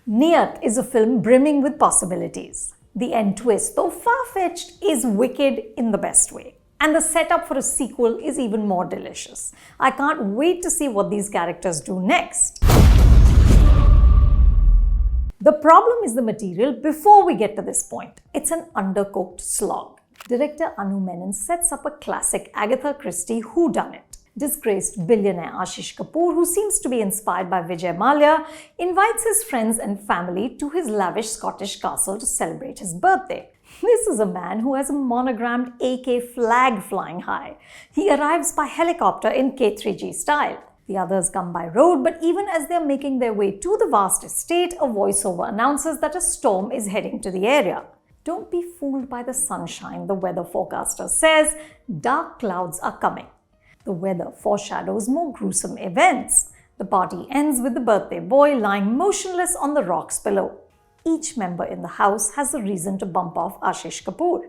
Neeyat is a film brimming with possibilities. The end twist, though far-fetched, is wicked in the best way. And the setup for a sequel is even more delicious. I can't wait to see what these characters do next. The problem is the material before we get to this point. It's an undercooked slog. Director Anu Menon sets up a classic Agatha Christie whodunit. Disgraced billionaire Ashish Kapoor, who seems to be inspired by Vijay Mallya, invites his friends and family to his lavish Scottish castle to celebrate his birthday. This is a man who has a monogrammed AK flag flying high. He arrives by helicopter in K3G style. The others come by road, but even as they're making their way to the vast estate, a voiceover announces that a storm is heading to the area. Don't be fooled by the sunshine, the weather forecaster says. Dark clouds are coming. The weather foreshadows more gruesome events. The party ends with the birthday boy lying motionless on the rocks below. Each member in the house has a reason to bump off Ashish Kapoor.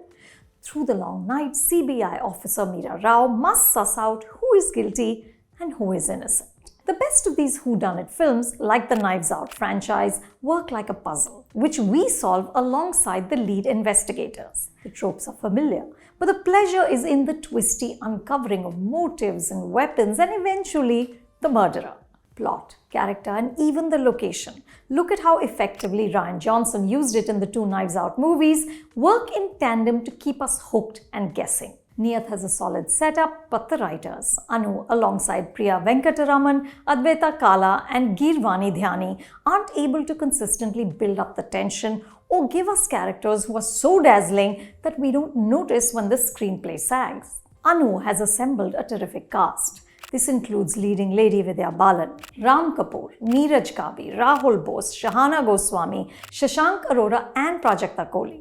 Through the long night, CBI officer Meera Rao must suss out who is guilty and who is innocent. The best of these whodunit films, like the Knives Out franchise, work like a puzzle, which we solve alongside the lead investigators. The tropes are familiar, but the pleasure is in the twisty uncovering of motives and weapons and eventually the murderer. Plot, character, and even the location. Look at how effectively Rian Johnson used it in the two Knives Out movies, work in tandem to keep us hooked and guessing. Neeyat has a solid setup, but the writers, Anu alongside Priya Venkataraman, Advaita Kala and Girvani Dhyani, aren't able to consistently build up the tension or give us characters who are so dazzling that we don't notice when the screenplay sags. Anu has assembled a terrific cast. This includes leading lady Vidya Balan, Ram Kapoor, Neeraj Kavi, Rahul Bose, Shahana Goswami, Shashank Arora and Prajakta Kohli.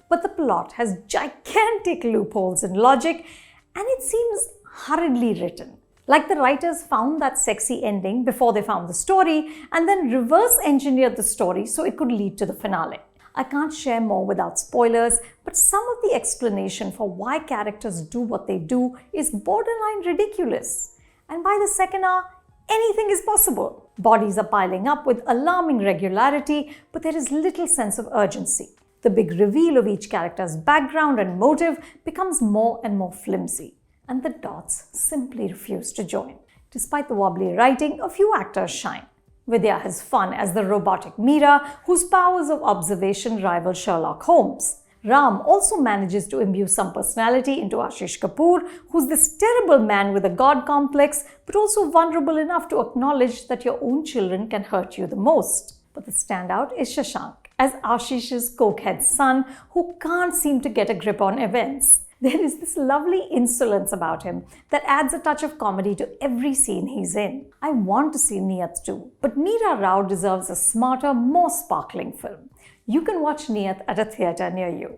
But the plot has gigantic loopholes in logic and it seems hurriedly written. Like the writers found that sexy ending before they found the story and then reverse engineered the story so it could lead to the finale. I can't share more without spoilers, but some of the explanation for why characters do what they do is borderline ridiculous. And by the second hour, anything is possible. Bodies are piling up with alarming regularity, but there is little sense of urgency. The big reveal of each character's background and motive becomes more and more flimsy, and the dots simply refuse to join. Despite the wobbly writing, a few actors shine. Vidya has fun as the robotic Meera, whose powers of observation rival Sherlock Holmes. Ram also manages to imbue some personality into Ashish Kapoor, who's this terrible man with a god complex, but also vulnerable enough to acknowledge that your own children can hurt you the most. But the standout is Shashank, as Ashish's cokehead son, who can't seem to get a grip on events. There is this lovely insolence about him that adds a touch of comedy to every scene he's in. I want to see Neeyat too, but Meera Rao deserves a smarter, more sparkling film. You can watch Neeyat at a theatre near you.